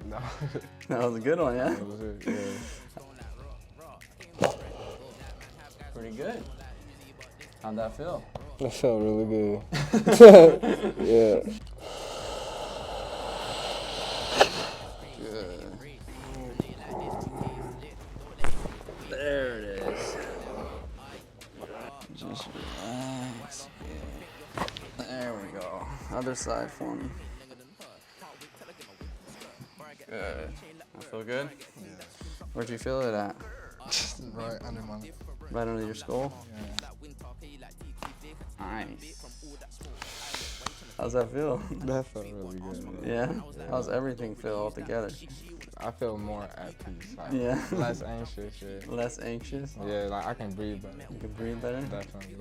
No. That was a good one, yeah? That was it, yeah. Pretty good. How'd that feel? That felt really good. Yeah. Good. There it is. Just relax. Yeah. There we go. Other side for me. Good. I feel good? Yeah. Where'd you feel it at? Right under my. Right under your skull? Yeah. Nice. How's that feel? That felt really good. Yeah? How's everything feel altogether? I feel more at peace. Like, Yeah. Less anxious. Yeah. Less anxious? Yeah, like I can breathe better. You can breathe better? Definitely.